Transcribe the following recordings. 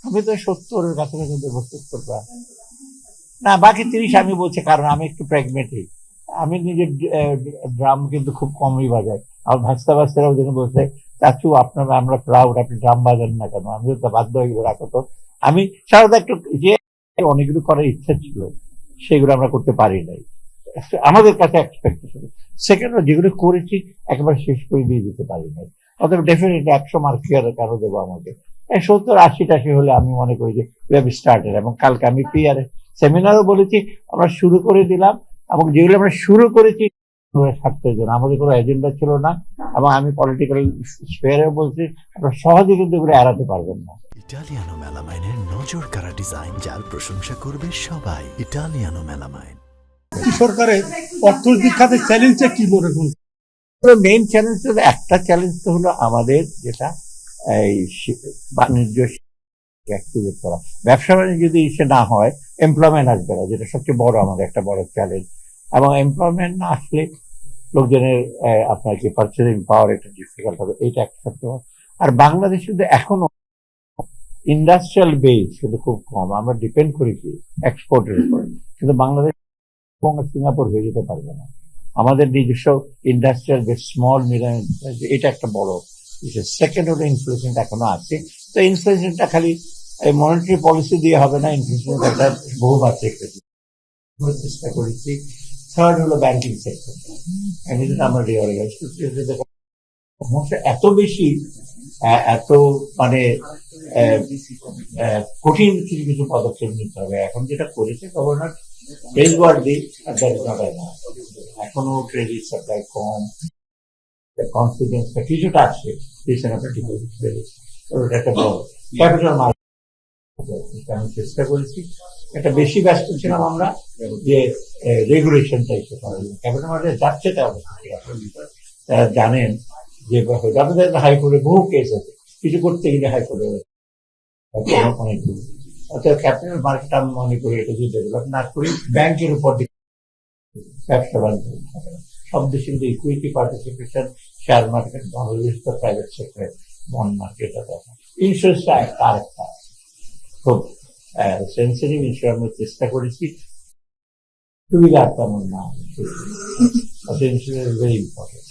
আমি তো 70-এর কাছাকাছি দেবো, 70 প্লাস। না, বাকি 30 আমি বলছি কারণ আমি একটু প্র্যাগমেটিক। আমি নিজের ড্রাম কিন্তু খুব কমই বাজাই। আমার ভাস্তা ভাস্তারাও যেন বলছে, চাচু আপনার আমরা প্রাউড, আপনি ড্রাম বাজান না কেন? আমি তো বাধ্য হয়ে রাখো তো। আমি সাধারণত একটু যে অনেকগুলো করার ইচ্ছা ছিল, সেগুলো আমরা করতে পারি নাই, আমাদের কাছে এক্সপেকটেশন। সেকেন্ড, যেগুলো করেছি একেবারে শেষ করে দিয়ে দিতে পারি নাই। অতএব ডেফিনেটলি 100 মার্ক কেন দেবো আমাকে? 70-80 হলে আমি মনে করি যে উই হ্যাভ স্টার্টেড। এবং কালকে আমি পিআর সেমিনারও বলেছি আমরা শুরু করে দিলাম, এবং যেগুলো আমরা শুরু করেছি স্বার্থের জন্য, আমাদের কোনো এজেন্ডা ছিল না। এবং আমি পলিটিক্যাল স্পেয়ারে বলছি আপনারা সহজে কিন্তু এগুলো এড়াতে পারবেন না। ইটালিয়ানো মেলামাইনের নজর কাড়া ডিজাইন, যার প্রশংসা করবে সবাই। Italiano melamine. সরকারের অর্থনৈতিক খাতে চ্যালেঞ্জটা কি মনে করুন? মেইন চ্যালেঞ্জ তো একটা চ্যালেঞ্জ তো হলো আমাদের যেটা এই বাণিজ্য অ্যাক্টিভেট করা। ব্যবসা বাণিজ্য যদি ইসে না হয়, এমপ্লয়মেন্ট আসবে না, যেটা সবচেয়ে বড় আমাদের একটা বড় চ্যালেঞ্জ। এবং এমপ্লয়মেন্ট না আসলে লোকজনের আপনার কি পারচেজিং পাওয়ার একটা ডিফিকাল্ট হবে, এইটা একটা সবচেয়ে বড়। আর বাংলাদেশ কিন্তু এখনো ইন্ডাস্ট্রিয়াল বেস কিন্তু খুব কম, আমরা ডিপেন্ড করি কি এক্সপোর্টের উপরে। কিন্তু বাংলাদেশ সিঙ্গাপুর হয়ে যেতে পারবে না। আমাদের নিজস্ব ইন্ডাস্ট্রিয়াল বেস, স্মল মিডিয়াম, এটা একটা বড় বিষয়। সেকেন্ড হলো ইনফ্লেশন এখনো আছে। তো ইনফ্লেশনটা খালি মনিটারি পলিসি দিয়ে হবে না, ইনফ্লেশন একটা বহু মাত্রিক চেষ্টা করেছি। থার্ড হলো ব্যাংকিং সেক্টর, আমরা রিঅর্গানাইজ সমস্যা এত বেশি, এত মানে কঠিন কিছু কিছু পদক্ষেপ নিতে হবে। এখন যেটা করেছে গভর্নর প্রেসওয়ার্ডি, এখনো ক্রেডিট সাপ্লাই কম, কনফিডেন্সটা কিছুটা আসছে, ওটা একটা বড় ক্যাপিটাল মার্কেট। আমি চেষ্টা করেছি, একটা বেশি ব্যস্ত ছিলাম আমরা যে রেগুলেশনটা এসে ক্যাপিটাল মার্কেট যাচ্ছে, তারা জানেন যে আপনাদের হাইকোর্টে বহু কেস আছে, কিছু করতে গেলে হাইকোর্টে অনেকগুলো। অর্থাৎ ক্যাপিটাল মার্কেট আমি মনে করি এটা যদি ডেভেলপ না করি, ব্যাংকের উপর ব্যবসা বাণিজ্য সব দেশে কিন্তু equity participation, share market, Bangladesh তো প্রাইভেট সেক্টরে বন্ড মার্কেট, ইন্স্যুরেন্সটা একটা আরেকটা খুব সেন্সিটিভ ইস্যু। আমি চেষ্টা করেছি সুবিধা তেমন না, ইন্স্যুরেন্স ভেরি ইম্পর্টেন্ট।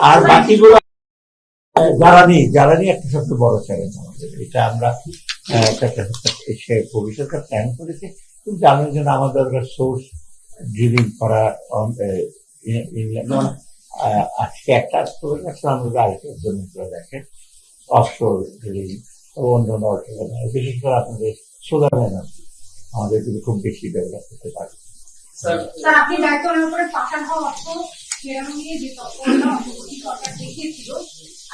আর বাকিগুলো জ্বালানি একটা সবচেয়ে বড় চ্যালেঞ্জ আমাদের। এটা আমরা ভবিষ্যৎটা প্ল্যান করেছি, কিন্তু জানার জন্য আমাদের দরকার সোর্স ড্রিলিং করা। আজকে একটা আমরা আরেকটা জমি করে দেখেন অফশোর ড্রিলিং, অন্যান্য বিশেষ করে আপনাদের সোলার এনার্জি আমাদের কিন্তু খুব বেশি ডেভেলপ করতে পারে। আপনি দায়িত্ব নেওয়ার পরে পাঠান হওয়া অর্থ ফেরানো নিয়ে যে তৎপরতা সরকার দেখিয়েছিল,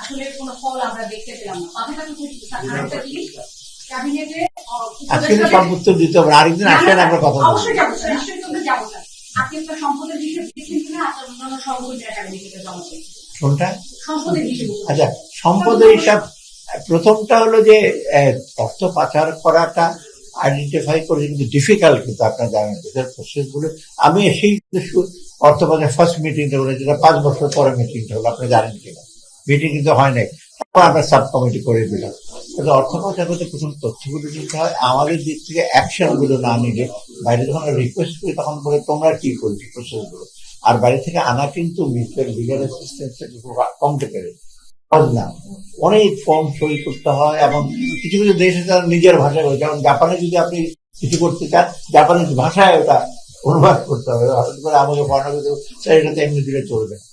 আসলে কোনো ফল আমরা দেখতে পেলাম না। আরেকটা জিনিস, ক্যাবিনেটে আজকে সব উত্তর দিতে হবে, আরেকদিন আসেন আমরা কথা বলবো। অবশ্যই যাবো স্যার, নিশ্চয়ই তোমরা যাবো স্যার। আপনি একটা সম্পদের হিসেবে দেখছেন কিনা, আপনার অন্যান্য সহযোগিতা ক্যাবিনেটে জমা দিয়েছেন কোনটা? সম্পদের হিসেবে। আচ্ছা, সম্পদের হিসাব প্রথমটা হলো যে অর্থ পাচার করাটা আইডেন্টিফাই করে, কিন্তু ডিফিকাল্ট, কিন্তু আপনার জানেন প্রসেস গুলো। আমি এসেই অর্থ পাচার ফার্স্ট মিটিংটা হলো, যেটা 5 বছর পরে মিটিংটা হলো, আপনি জানেন কিনা, মিটিং কিন্তু হয় নাই, তারপর আমরা সাব কমিটি করে দিলাম। তাহলে অর্থ পাচার করতে প্রথম তথ্যগুলো দিতে হয়, আমাদের দিক থেকে অ্যাকশন গুলো না নিলে, বাইরে যখন রিকোয়েস্ট করি তখন বলে তোমরা কি করছি প্রসেস গুলো, আর বাইরে থেকে আনা কিন্তু মিউচুয়াল লিগাল অ্যাসিস্ট্যান্স কমপ্লিকেটেড না, অনেক ফর্ম সই করতে হয়। এবং কিছু কিছু দেশে তারা নিজের ভাষায় বলে, যেমন জাপানে যদি আপনি কিছু করতে চান, জাপানিজ ভাষায় ওটা অনুবাদ করতে হবে, হঠাৎ করে আমাকে বর্ণনা করতে এটা তো এমনি দিলে চলবে না।